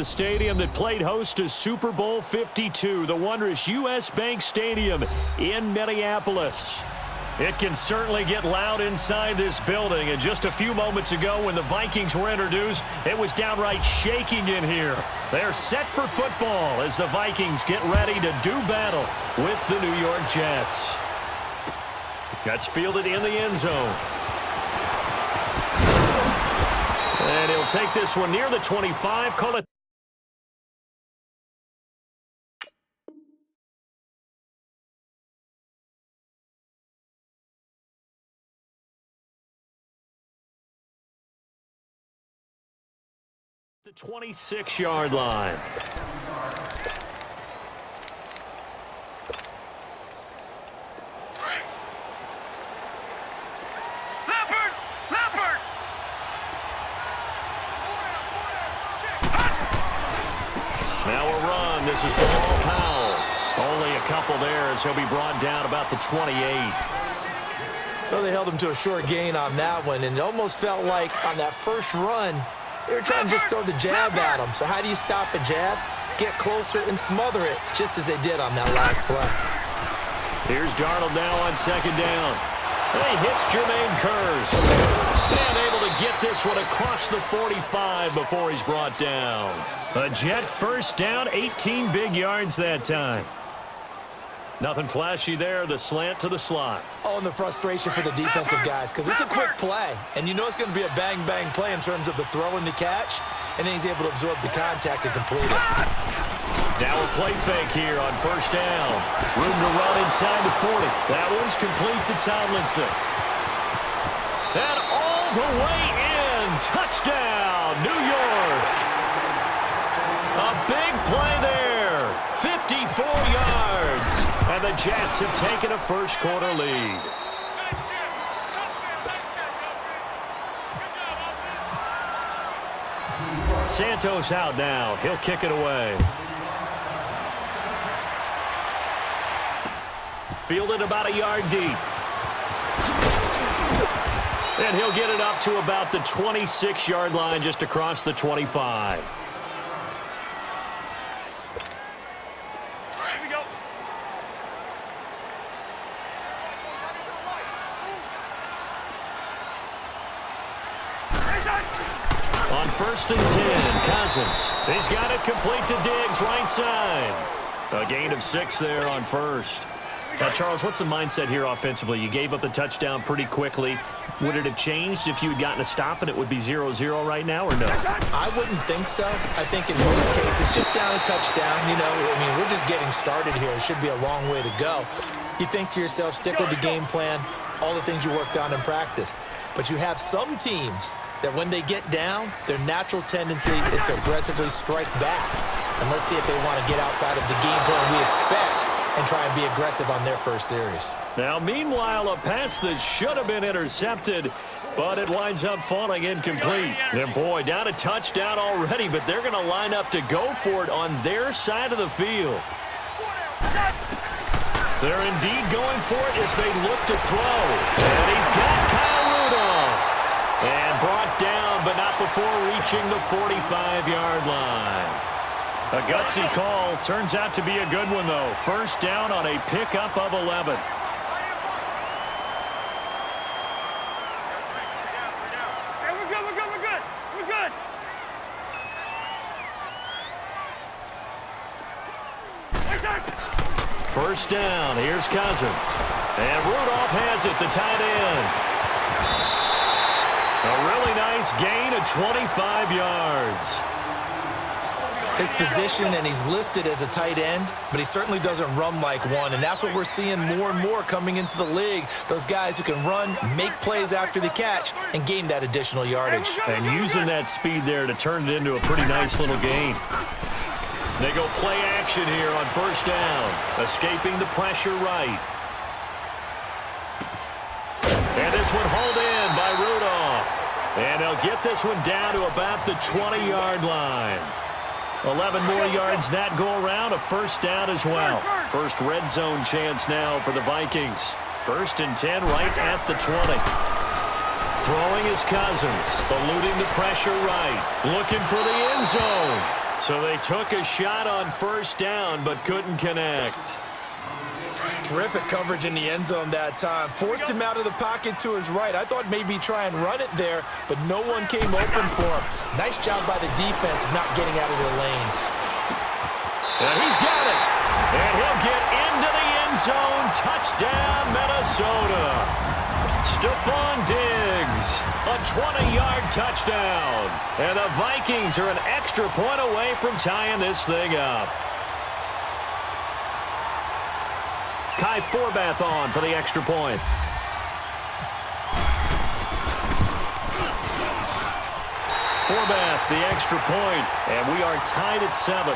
the stadium that played host to Super Bowl 52, the wondrous U.S. Bank Stadium in Minneapolis. It can certainly get loud inside this building, and just a few moments ago when the Vikings were introduced, it was downright shaking in here. They're set for football as the Vikings get ready to do battle with the New York Jets. That's fielded in the end zone. And he'll take this one near the 25, call it. The 26-yard line. Now a run. This is Bilal Powell. Only a couple there as he'll be brought down about the 28. Well, they held him to a short gain on that one, and it almost felt like on that first run, they were trying to just throw the jab at him. So how do you stop the jab? Get closer and smother it, just as they did on that last play. Here's Darnold now on second down. And he hits Jermaine Kearse. And able to get this one across the 45 before he's brought down. A Jet first down, 18 big yards that time. Nothing flashy there, the slant to the slot. Oh, and the frustration for the defensive guys, because it's a quick play, and you know it's going to be a bang-bang play in terms of the throw and the catch, and then he's able to absorb the contact and complete it. Now a play fake here on first down. Room to run inside the 40. That one's complete to Tomlinson. And all the way in. Touchdown, New York. A big play there. 54 yards. And the Jets have taken a first-quarter lead. Santos out now. He'll kick it away. Fielded about a yard deep. And he'll get it up to about the 26-yard line, just across the 25. Here we go. On first and 10, Cousins. He's got it complete to Diggs, right side. A gain of 6 there on first. Now, Charles, what's the mindset here offensively? You gave up the touchdown pretty quickly. Would it have changed if you had gotten a stop and it would be 0-0 right now, or no? I wouldn't think so. I think in most cases, just down a touchdown, you know, I mean, we're just getting started here. It should be a long way to go. You think to yourself, stick with the game plan, all the things you worked on in practice. But you have some teams that when they get down, their natural tendency is to aggressively strike back. And let's see if they want to get outside of the game plan we expect and try and be aggressive on their first series. Now, meanwhile, a pass that should have been intercepted, but it winds up falling incomplete. And boy, down a touchdown already, but they're going to line up to go for it on their side of the field. They're indeed going for it as they look to throw. And he's got Kyle Rudolph. And brought down, but not before reaching the 45-yard line. A gutsy call. Turns out to be a good one, though. First down on a pickup of 11. Hey, we're good, we're good, we're good. We're good. First down. Here's Cousins. And Rudolph has it, the tight end. A really nice gain of 25 yards. His position, and he's listed as a tight end, but he certainly doesn't run like one, and that's what we're seeing more and more coming into the league. Those guys who can run, make plays after the catch, and gain that additional yardage. And using that speed there to turn it into a pretty nice little gain. They go play action here on first down, escaping the pressure right. And this one hauled in by Rudolph. And they'll get this one down to about the 20-yard line. 11 more yards that go around, a first down as well. First red zone chance now for the Vikings. First and 10 right at the 20. Throwing is Cousins, eluding the pressure right. Looking for the end zone. So they took a shot on first down, but couldn't connect. Terrific coverage in the end zone that time. Forced him out of the pocket to his right. I thought maybe try and run it there, but no one came open for him. Nice job by the defense of not getting out of their lanes. And he's got it. And he'll get into the end zone. Touchdown, Minnesota. Stephon Diggs, a 20-yard touchdown. And the Vikings are an extra point away from tying this thing up. Kai Forbath on for the extra point. Forbath, the extra point, and we are tied at 7.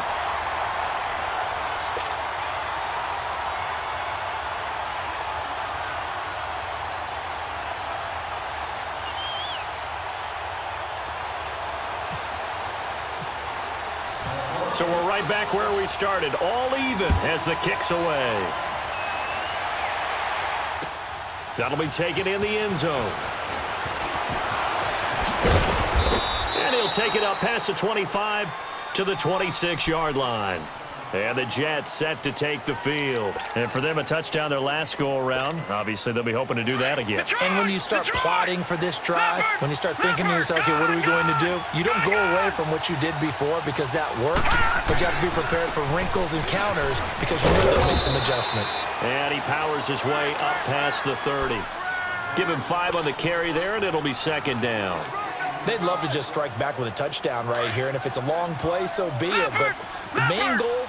So we're right back where we started, all even as the kick's away. That'll be taken in the end zone. And he'll take it up past the 25 to the 26-yard line. And the Jets set to take the field. And for them, a touchdown their last go-around. Obviously, they'll be hoping to do that again. And when you start plotting for this drive, when you start thinking to yourself, okay, what are we going to do? You don't go away from what you did before because that worked, but you have to be prepared for wrinkles and counters because you know they'll make some adjustments. And he powers his way up past the 30. Give him 5 on the carry there, and it'll be second down. They'd love to just strike back with a touchdown right here, and if it's a long play, so be it. But the main goal,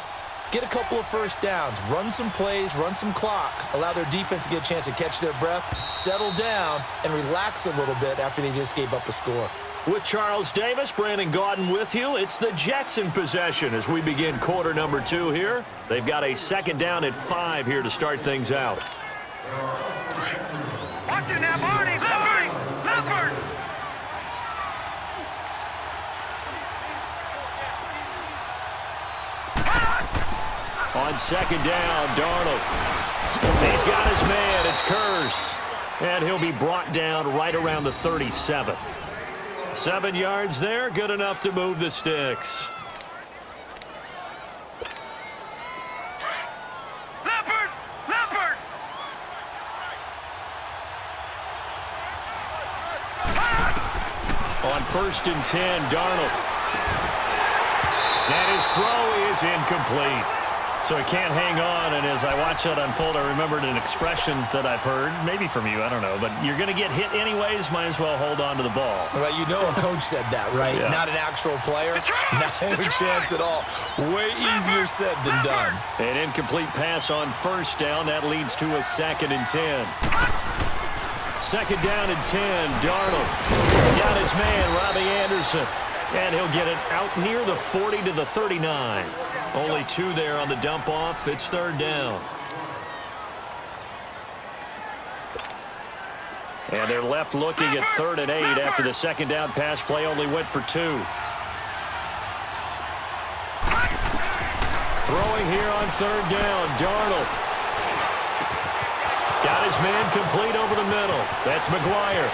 get a couple of first downs, run some plays, run some clock, allow their defense to get a chance to catch their breath, settle down, and relax a little bit after they just gave up a score. With Charles Davis, Brandon Gaudin with you. It's the Jets in possession as we begin quarter number 2 here. They've got a second down at 5 here to start things out. Watch it now, Barney. Leopard. On second down, Darnold. He's got his man. It's Curse. And he'll be brought down right around the 37. 7 yards there, good enough to move the sticks. Leopard. On first and 10, Darnold. And his throw is incomplete. So he can't hang on, and as I watch that unfold, I remembered an expression that I've heard, maybe from you, I don't know, but you're going to get hit anyways, might as well hold on to the ball. Well, you know a coach said that, right? Yeah. Not an actual player. Not a chance at all. Way easier said than done. An incomplete pass on first down. That leads to a second and 10. Second down and 10, Darnold. Got his man, Robbie Anderson. And he'll get it out near the 40 to the 39. Only 2 there on the dump off. It's third down. And they're left looking at 3rd and 8 after the second down pass play only went for 2. Throwing here on third down, Darnold. Got his man complete over the middle. That's McGuire.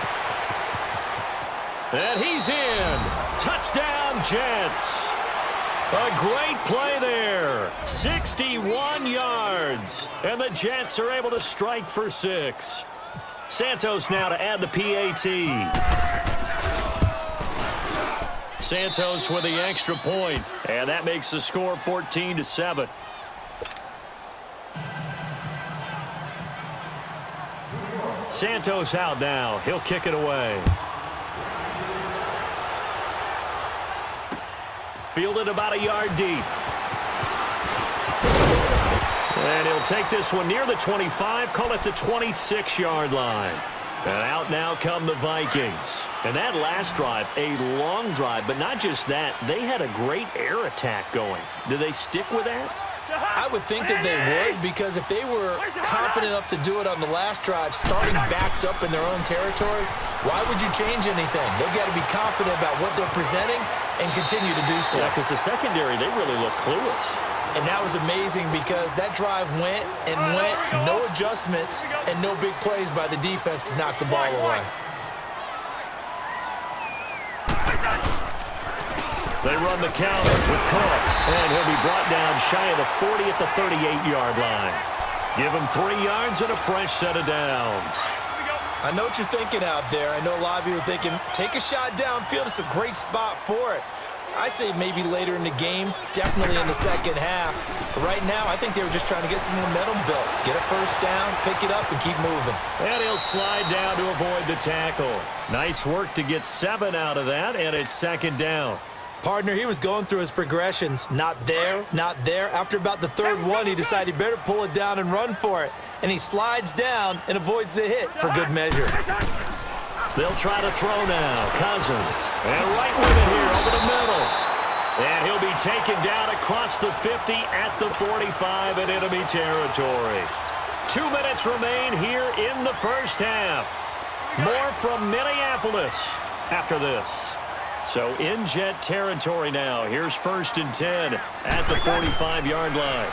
And he's in. Touchdown, Jets. A great play there. 61 yards. And the Jets are able to strike for 6. Santos now to add the PAT. Santos with the extra point. And that makes the score 14-7. Santos out now. He'll kick it away. Fielded about a yard deep. And he'll take this one near the 25, call it the 26-yard line. And out now come the Vikings. And that last drive, a long drive, but not just that, they had a great air attack going. Do they stick with that? I would think that they would, because if they were confident enough to do it on the last drive, starting backed up in their own territory, why would you change anything? They've got to be confident about what they're presenting and continue to do so. Yeah, because the secondary, they really look clueless. And that was amazing because that drive went and went, no adjustments, and no big plays by the defense to knock the ball away. They run the counter with Cook, and he'll be brought down shy of the 40 at the 38-yard line. Give him 3 yards and a fresh set of downs. I know what you're thinking out there. I know a lot of you are thinking, take a shot downfield. It's a great spot for it. I'd say maybe later in the game, definitely in the second half. But right now, I think they were just trying to get some momentum built. Get a first down, pick it up, and keep moving. And he'll slide down to avoid the tackle. Nice work to get 7 out of that, and it's second down. Partner, he was going through his progressions. Not there, not there. After about the third one, he decided he better pull it down and run for it. And he slides down and avoids the hit for good measure. They'll try to throw now. Cousins. And right with it here over the middle. And he'll be taken down across the 50 at the 45 in enemy territory. 2 minutes remain here in the first half. More from Minneapolis after this. So in Jet territory now. Here's 1st and 10 at the 45-yard line.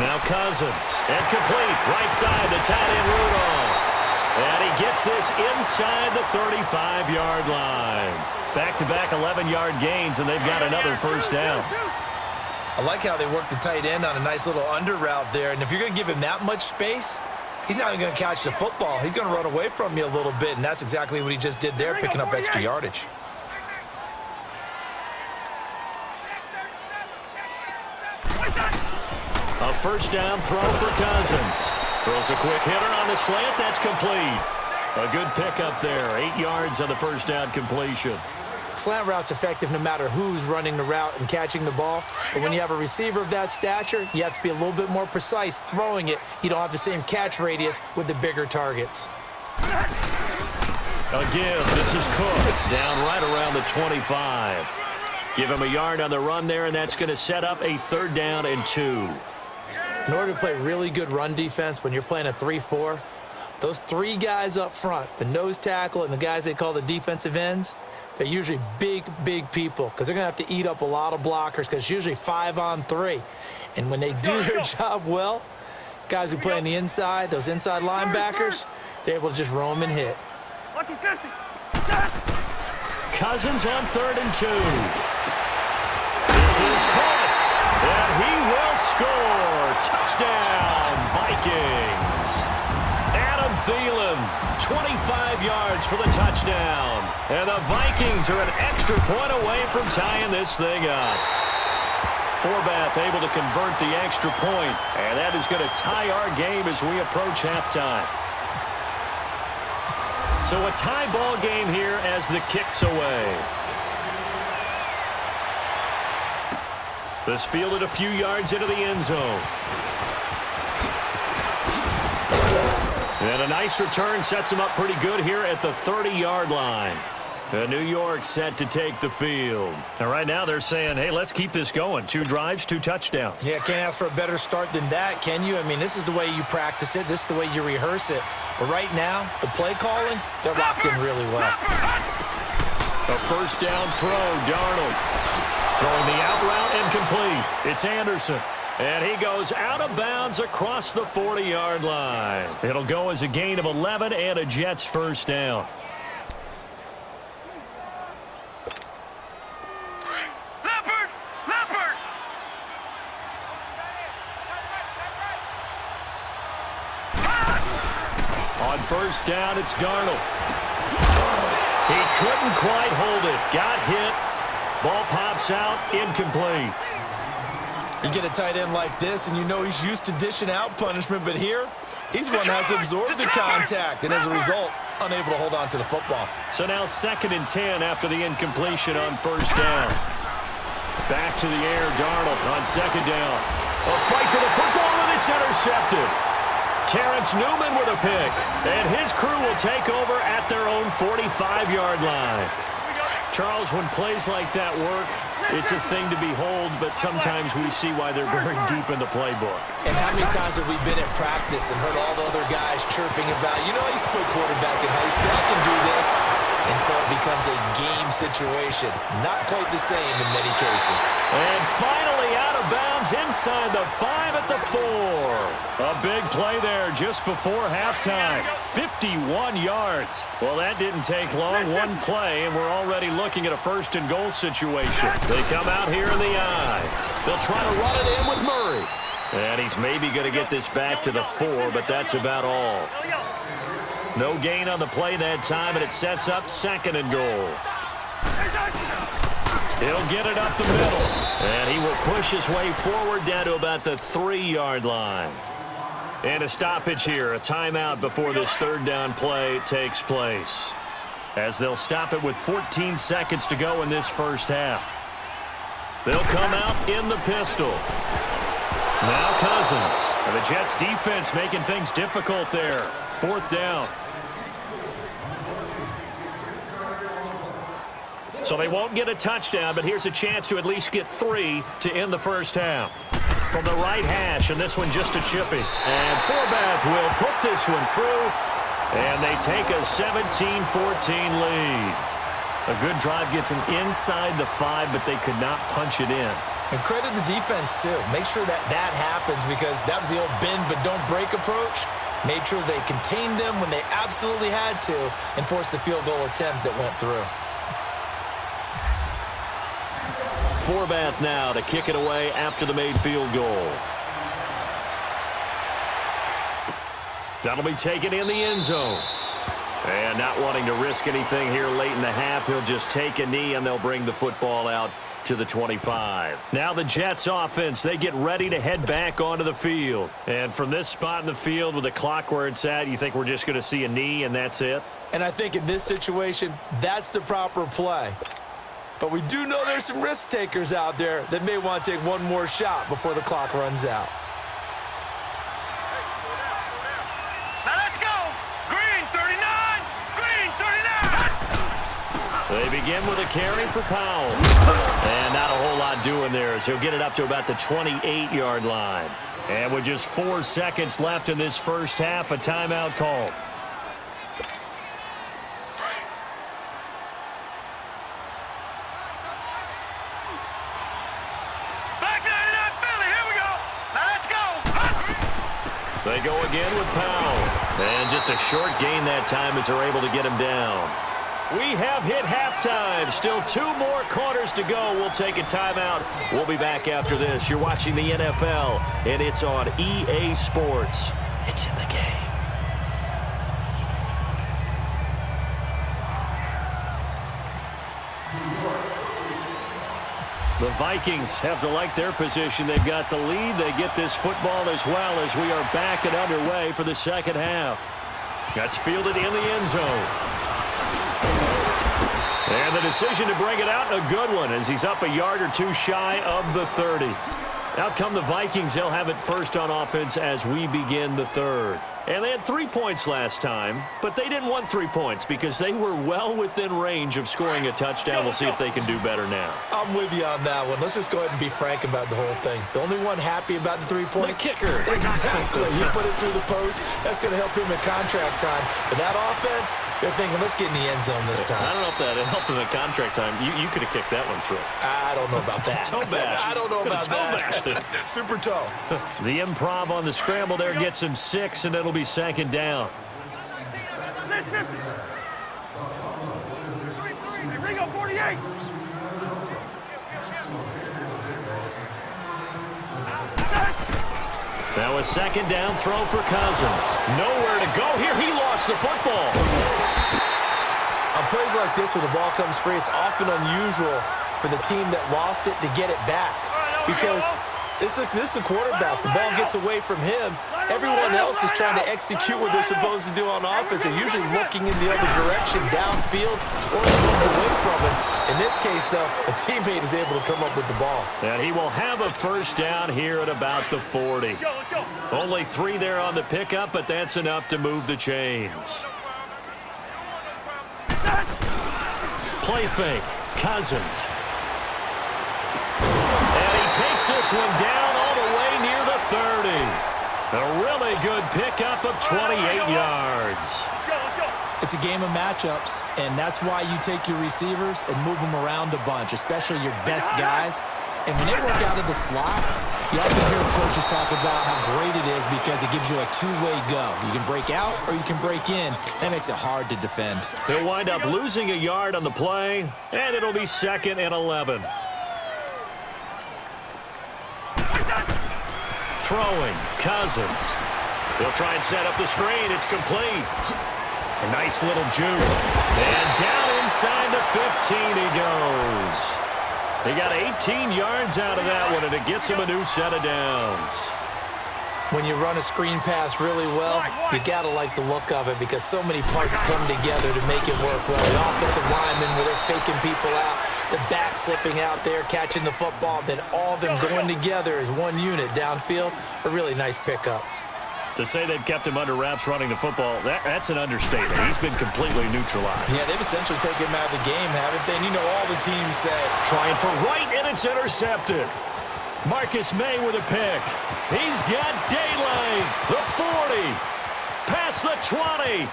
Now Cousins. And complete. Right side to tight end Rudolph. And he gets this inside the 35-yard line. Back-to-back 11-yard gains, and they've got another first down. I like how they work the tight end on a nice little under route there. And if you're going to give him that much space, he's not even going to catch the football. He's going to run away from you a little bit, and that's exactly what he just did there, picking up extra yardage. A first down throw for Cousins. Throws a quick hitter on the slant. That's complete. A good pickup there. 8 yards on the first down completion. Slant route's effective no matter who's running the route and catching the ball. But when you have a receiver of that stature, you have to be a little bit more precise throwing it. You don't have the same catch radius with the bigger targets. Again, this is Cook. Down right around the 25. Give him a yard on the run there, and that's going to set up a 3rd down and 2. In order to play really good run defense when you're playing a 3-4, those 3 guys up front, the nose tackle and the guys they call the defensive ends, they're usually big, big people because they're going to have to eat up a lot of blockers because it's usually 5-on-3. And when they do their job well, guys who play on the inside, those inside linebackers, they're able to just roam and hit. Cousins on 3rd and 2. This is caught. And he will score. Touchdown, Vikings. Adam Thielen, 25 yards for the touchdown. And the Vikings are an extra point away from tying this thing up. Forbath able to convert the extra point. And that is going to tie our game as we approach halftime. So a tie ball game here as the kick's away. This fielded a few yards into the end zone. And a nice return sets him up pretty good here at the 30-yard line. New York set to take the field. And right now they're saying, hey, let's keep this going. 2 drives, 2 touchdowns. Yeah, can't ask for a better start than that, can you? I mean, this is the way you practice it. This is the way you rehearse it. But right now, the play calling, they're locked in really well. A first down throw, Darnold. Throwing the out route incomplete. It's Anderson. And he goes out of bounds across the 40-yard line. It'll go as a gain of 11 and a Jets first down. On first down, it's Darnold. He couldn't quite hold it. Got hit. Ball pops out, incomplete. You get a tight end like this, and you know he's used to dishing out punishment, but here, he's one that has to absorb the contact, and as a result, unable to hold on to the football. So now 2nd and 10 after the incompletion on first down. Back to the air, Darnold on 2nd down. A fight for the football, and it's intercepted. Terrence Newman with a pick, and his crew will take over at their own 45-yard line. Charles, when plays like that work, it's a thing to behold, but sometimes we see why they're very deep in the playbook. And how many times have we been at practice and heard all the other guys chirping about, you know, I used to play quarterback in high school, I can do this, until it becomes a game situation. Not quite the same in many cases. And finally out of bounds Runs inside the 5 at the 4. A big play there just before halftime. 51 yards. Well, that didn't take long. One play, and we're already looking at a first-and-goal situation. They come out here in the eye. They'll try to run it in with Murray. And he's maybe going to get this back to the 4, but that's about all. No gain on the play that time, and it sets up 2nd and goal. He'll get it up the middle, and he will push his way forward down to about the 3-yard line. And a stoppage here, a timeout before this 3rd down play takes place, as they'll stop it with 14 seconds to go in this first half. They'll come out in the pistol. Now Cousins. And the Jets defense making things difficult there. 4th down. So they won't get a touchdown, but here's a chance to at least get 3 to end the first half. From the right hash, and this one just a chippy. And Forbath will put this one through, and they take a 17-14 lead. A good drive gets them inside the 5, but they could not punch it in. And credit the defense, too. Make sure that happens, because that was the old bend but don't break approach. Made sure they contained them when they absolutely had to and forced the field goal attempt that went through. Forbath now to kick it away after the made field goal. That'll be taken in the end zone. And not wanting to risk anything here late in the half, he'll just take a knee, and they'll bring the football out to the 25. Now the Jets offense, they get ready to head back onto the field. And from this spot in the field with the clock where it's at, you think we're just going to see a knee and that's it? And I think in this situation, that's the proper play. But we do know there's some risk takers out there that may want to take one more shot before the clock runs out. Now let's go. Green 39. Green 39. They begin with a carry for Powell. And not a whole lot doing there, as he'll get it up to about the 28-yard line. And with just 4 seconds left in this first half, a timeout called. They go again with Powell. And just a short gain that time as they're able to get him down. We have hit halftime. Still 2 more quarters to go. We'll take a timeout. We'll be back after this. You're watching the NFL, and it's on EA Sports. It's in the game. The Vikings have to like their position. They've got the lead. They get this football as well as we are back and underway for the second half. That's fielded in the end zone. And the decision to bring it out, a good one, as he's up a yard or 2 shy of the 30. Out come the Vikings. They'll have it first on offense as we begin the 3rd. And they had 3 points last time, but they didn't want 3 points because they were well within range of scoring a touchdown. We'll see if they can do better now. I'm with you on that one. Let's just go ahead and be frank about the whole thing. The only one happy about the 3-point? The kicker. Exactly. You put it through the post. That's going to help him in contract time. But that offense, they're thinking, let's get in the end zone this time. I don't know if that helped him in contract time. You could have kicked that one through. I don't know about that. Toe bash. I don't know about that. Super toe. The improv on the scramble there gets him 6, and it'll be 2nd down. Ringo 48. Now a 2nd down throw for Cousins. Nowhere to go here. He lost the football. On plays like this, when the ball comes free, it's often unusual for the team that lost it to get it back. Because this is the quarterback. The ball gets away from him. Everyone else is trying to execute what they're supposed to do on offense. They're usually looking in the other direction, downfield, or moved away from it. In this case, though, a teammate is able to come up with the ball. And he will have a first down here at about the 40. Let's go. Only 3 there on the pickup, but that's enough to move the chains. Play fake. Cousins. And he takes this one down all the way near the 30. A really good pickup of 28 yards. Let's go. It's a game of matchups, and that's why you take your receivers and move them around a bunch, especially your best guys. And when they work out of the slot, You often hear coaches talk about how great it is because it gives you a two-way go. You can break out or you can break in. That makes it hard to defend. He'll wind up losing a yard on the play, and it'll be 2nd and 11. Throwing, Cousins. He'll try and set up the screen. It's complete. A nice little juke. And down inside the 15 he goes. He got 18 yards out of that one, and it gets him a new set of downs. When you run a screen pass really well, you got to like the look of it because so many parts come together to make it work well. The offensive linemen, where they're faking people out, the back slipping out there, catching the football, then all of them going together as one unit downfield. A really nice pickup. To say they've kept him under wraps running the football, that's an understatement. He's been completely neutralized. Yeah, they've essentially taken him out of the game, haven't they? And you know all the teams say. Trying for right, and it's intercepted. Marcus May with a pick. He's got daylight. The 40. Past the 20.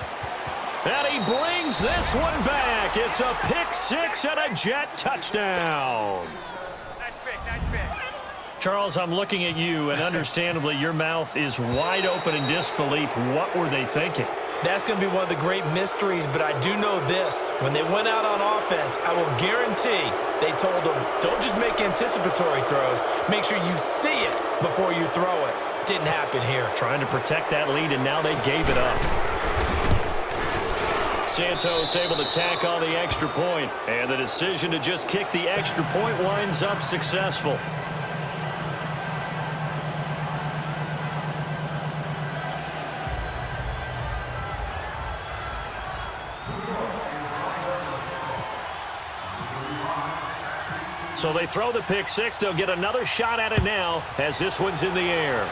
And he brings this one back. It's a pick six and a Jet touchdown. Nice pick, nice pick. Charles, I'm looking at you, and understandably, your mouth is wide open in disbelief. What were they thinking? That's going to be one of the great mysteries, but I do know this. When they went out on offense, I will guarantee they told them, don't just make anticipatory throws. Make sure you see it before you throw it. Didn't happen here. Trying to protect that lead, and now they gave it up. Santos able to tack on the extra point, and the decision to just kick the extra point winds up successful. So they throw the pick six. They'll get another shot at it now as this one's in the air.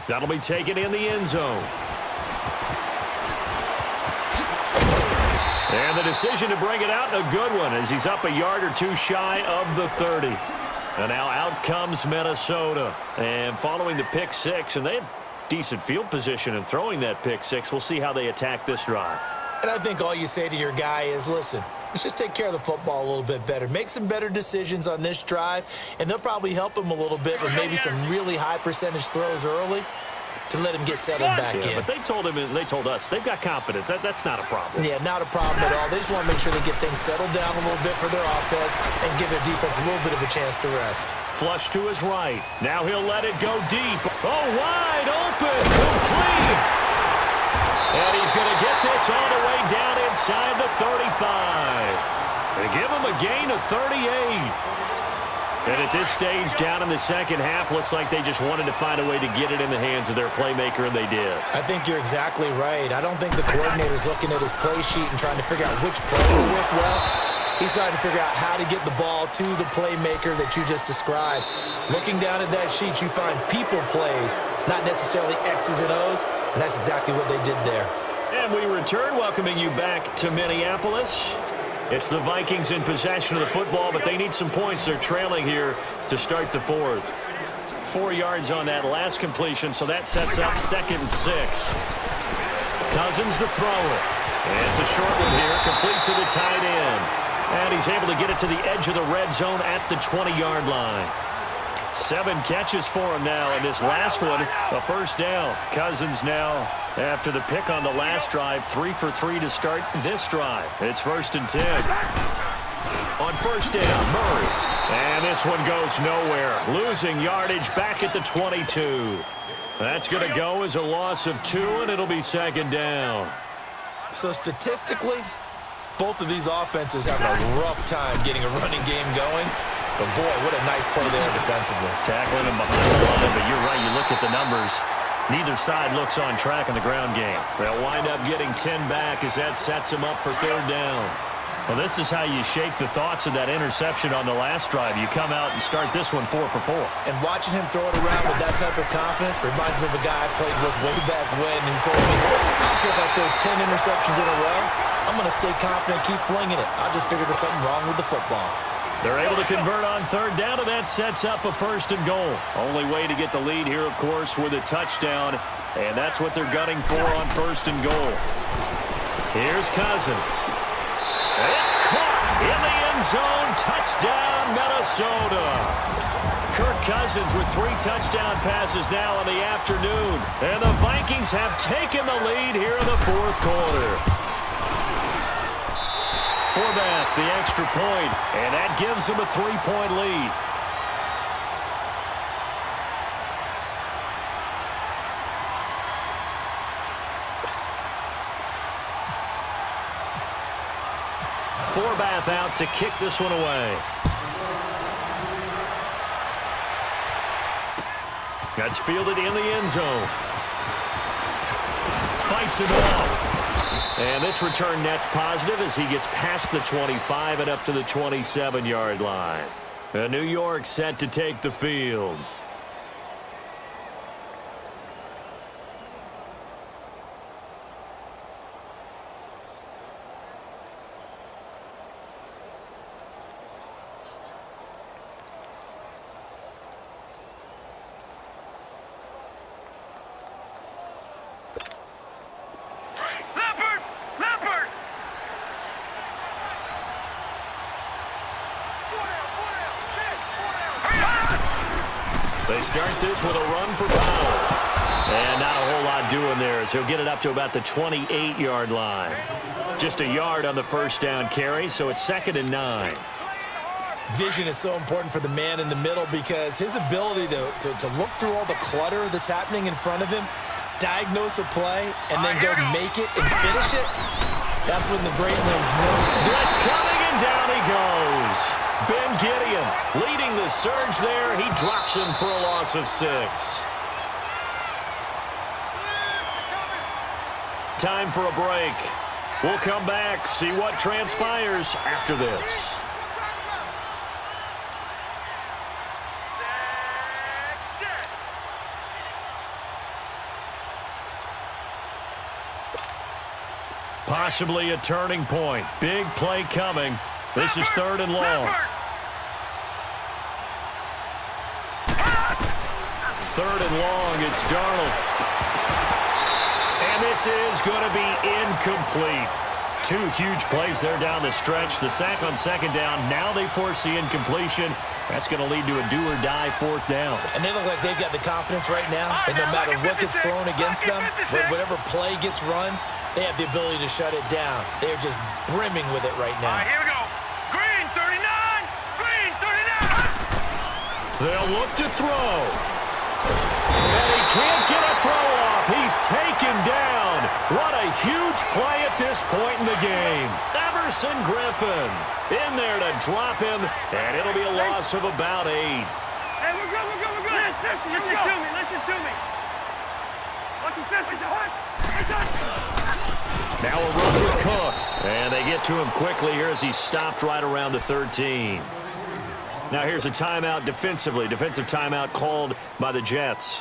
That'll be taken in the end zone. And the decision to bring it out, a good one, as he's up a yard or two shy of the 30. And now out comes Minnesota. And following the pick six, and they have decent field position in throwing that pick six. We'll see how they attack this drive. And I think all you say to your guy is, listen, let's just take care of the football a little bit better. Make some better decisions on this drive, and they'll probably help him a little bit with maybe some really high percentage throws early to let him get settled back in. But they told him, and they told us, they've got confidence. That's not a problem. Yeah, not a problem at all. They just want to make sure they get things settled down a little bit for their offense and give their defense a little bit of a chance to rest. Flush to his right. Now he'll let it go deep. Oh, wide open. Complete. And he's going to get this all the way down inside the 35. They give him a gain of 38. And at this stage, down in the second half, looks like they just wanted to find a way to get it in the hands of their playmaker, and they did. I think you're exactly right. I don't think the coordinator's looking at his play sheet and trying to figure out which play will work well. He's trying to figure out how to get the ball to the playmaker that you just described. Looking down at that sheet, you find people plays, not necessarily X's and O's, and that's exactly what they did there. And we return, welcoming you back to Minneapolis. It's the Vikings in possession of the football, but they need some points. They're trailing here to start the fourth. 4 yards on that last completion, so that sets up 2nd and 6. Cousins the thrower. And it's a short one here, complete to the tight end. And he's able to get it to the edge of the red zone at the 20-yard line. 7 catches for him now, and this last one, a first down. Cousins now, after the pick on the last drive, 3 for 3 to start this drive. It's 1st and 10. On first down, Murray. And this one goes nowhere. Losing yardage back at the 22. That's going to go as a loss of 2, and it'll be 2nd down. So statistically, both of these offenses having a rough time getting a running game going. But, boy, what a nice play there defensively. Tackling him behind the line, but you're right. You look at the numbers. Neither side looks on track in the ground game. They'll wind up getting 10 back as that sets them up for 3rd down. Well, this is how you shake the thoughts of that interception on the last drive. You come out and start this one 4 for 4. And watching him throw it around with that type of confidence reminds me of a guy I played with way back when who told me, I don't care if I throw 10 interceptions in a row. I'm going to stay confident and keep flinging it. I just figured there's something wrong with the football. They're able to convert on 3rd down, and that sets up a 1st and goal. Only way to get the lead here, of course, with a touchdown, and that's what they're gunning for on 1st and goal. Here's Cousins. It's caught in the end zone. Touchdown, Minnesota. Kirk Cousins with 3 touchdown passes now in the afternoon. And the Vikings have taken the lead here in the fourth quarter. Forbath, the extra point, and that gives them a 3-point lead. Forbath out to kick this one away. That's fielded in the end zone. Fights it off. And this return net's positive as he gets past the 25 and up to the 27-yard line. And New York set to take the field. They start this with a run for Powell. And not a whole lot doing there as he'll get it up to about the 28-yard line. Just a yard on the first down carry, so it's 2nd and 9. Vision is so important for the man in the middle because his ability to look through all the clutter that's happening in front of him, diagnose a play, and then go make it and finish it, that's when the great ones know. Blitz coming, and down he goes. Ben Gideon leading the surge there. He drops him for a loss of 6. Time for a break. We'll come back, see what transpires after this. Possibly a turning point. Big play coming. This is 3rd and long. 3rd and long, it's Darnold. And this is going to be incomplete. 2 huge plays there down the stretch. The sack on 2nd down. Now they force the incompletion. That's going to lead to a do-or-die 4th down. And they look like they've got the confidence right now that no matter what gets thrown against them, whatever play gets run, they have the ability to shut it down. They're just brimming with it right now. All right, here we go. Green, 39. Green, 39. They'll look to throw. And he can't get a throw off. He's taken down. What a huge play at this point in the game. Everson Griffin in there to drop him, and it'll be a loss of about 8. Hey, we're good, we're good, we're good. Let's just do me, let's just do me. Lucky 50, Now a run with Cook. And they get to him quickly here as he stopped right around the 13. Now here's a timeout defensively. Defensive timeout called by the Jets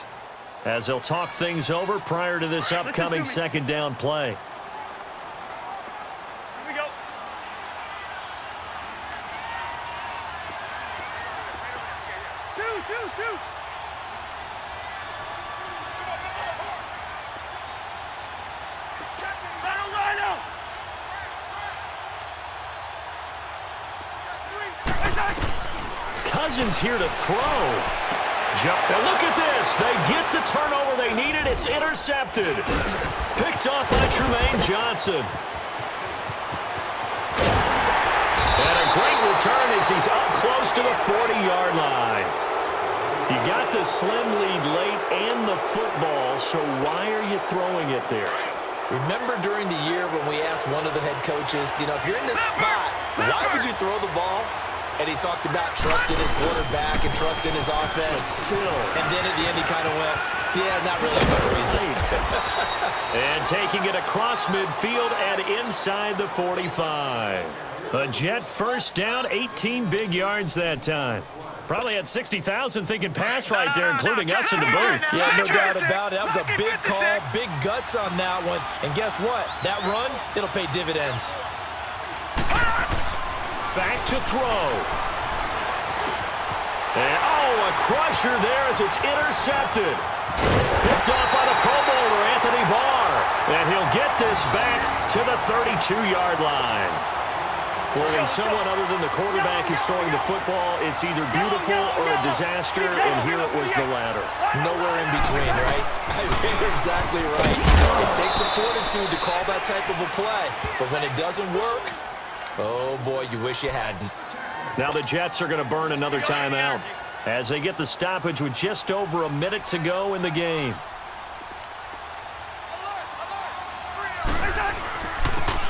as they'll talk things over prior to this upcoming 2nd down play. Here we go. Two. Cousins here to throw. And look at this. They get the turnover they needed. It's intercepted. Picked off by Tremaine Johnson. And a great return as he's up close to the 40-yard line. You got the slim lead late and the football, so why are you throwing it there? Remember during the year when we asked one of the head coaches, if you're in this spot, why would you throw the ball? And he talked about trusting his quarterback and trusting his offense. But still. And then at the end he kind of went, yeah, not really a good reason. And taking it across midfield and inside the 45. A Jet first down, 18 big yards that time. Probably had 60,000 thinking pass right there, including us in the booth. Yeah, no doubt about it. That was a big call, big guts on that one. And guess what? That run, it'll pay dividends. Back to throw. And, a crusher there as it's intercepted. Picked off by the Pro Bowler, Anthony Barr. And he'll get this back to the 32-yard line. Well, when someone other than the quarterback is throwing the football, it's either beautiful or a disaster, and here it was the latter. Nowhere in between, right? I think you're exactly right. It takes some fortitude to call that type of a play, but when it doesn't work, oh boy, you wish you hadn't. Now the Jets are going to burn another timeout as they get the stoppage with just over a minute to go in the game.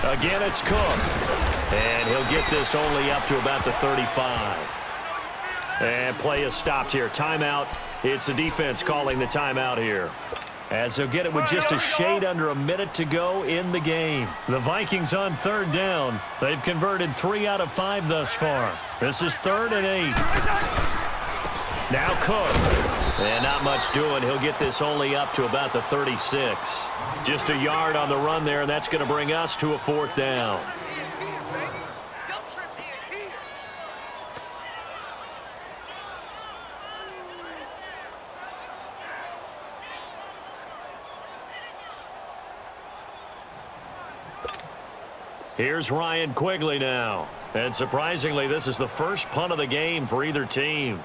Again, it's Cook. And he'll get this only up to about the 35. And play is stopped here. Timeout. It's the defense calling the timeout here, as they'll get it with just a shade under a minute to go in the game. The Vikings on third down. They've converted 3 out of 5 thus far. This is 3rd and 8. Now Cook. And not much doing. He'll get this only up to about the 36. Just a yard on the run there, and that's going to bring us to a 4th down. Here's Ryan Quigley now. And surprisingly, this is the first punt of the game for either team.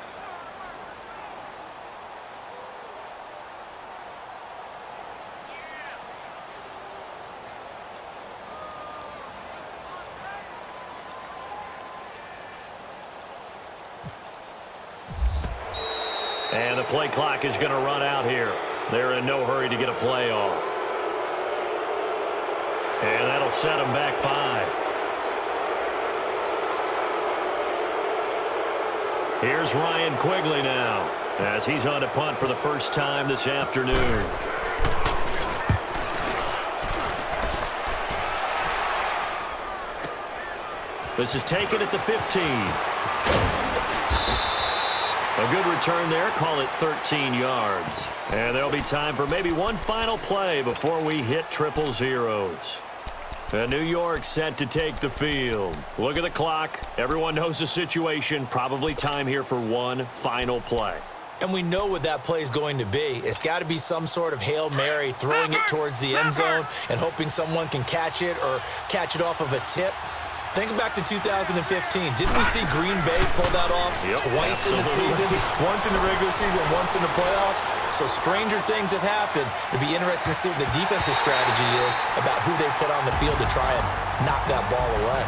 And the play clock is going to run out here. They're in no hurry to get a play off. And that'll set them back 5. Here's Ryan Quigley now, as he's on to punt for the first time this afternoon. This is taken at the 15. A good return there. Call it 13 yards. And there'll be time for maybe one final play before we hit triple zeros. And New York set to take the field. Look at the clock. Everyone knows the situation. Probably time here for one final play. And we know what that play is going to be. It's got to be some sort of Hail Mary, throwing it towards the end zone and hoping someone can catch it or catch it off of a tip. Think back to 2015. Didn't we see Green Bay pull that off twice in the season? Once in the regular season, once in the playoffs. So stranger things have happened. It'd be interesting to see what the defensive strategy is about who they put on the field to try and knock that ball away.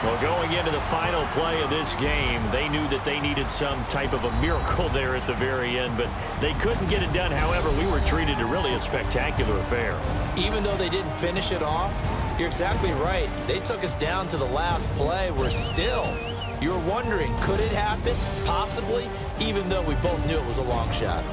Well, going into the final play of this game, they knew that they needed some type of a miracle there at the very end, but they couldn't get it done. However, we were treated to really a spectacular affair. Even though they didn't finish it off, you're exactly right. They took us down to the last play. We're still, you were wondering, could it happen? Possibly, even though we both knew it was a long shot.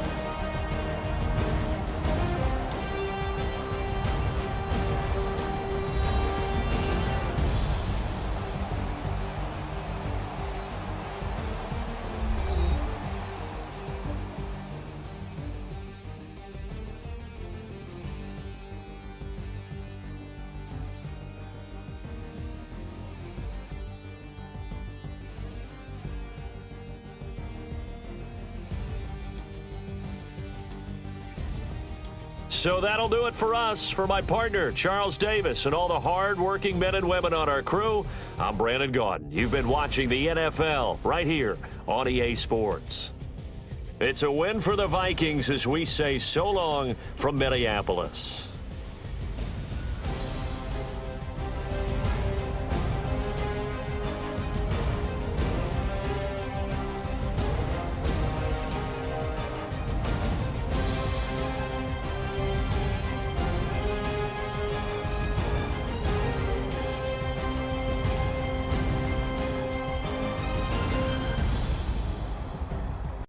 So that'll do it for us. For my partner, Charles Davis, and all the hard-working men and women on our crew, I'm Brandon Gaudin. You've been watching the NFL right here on EA Sports. It's a win for the Vikings as we say so long from Minneapolis.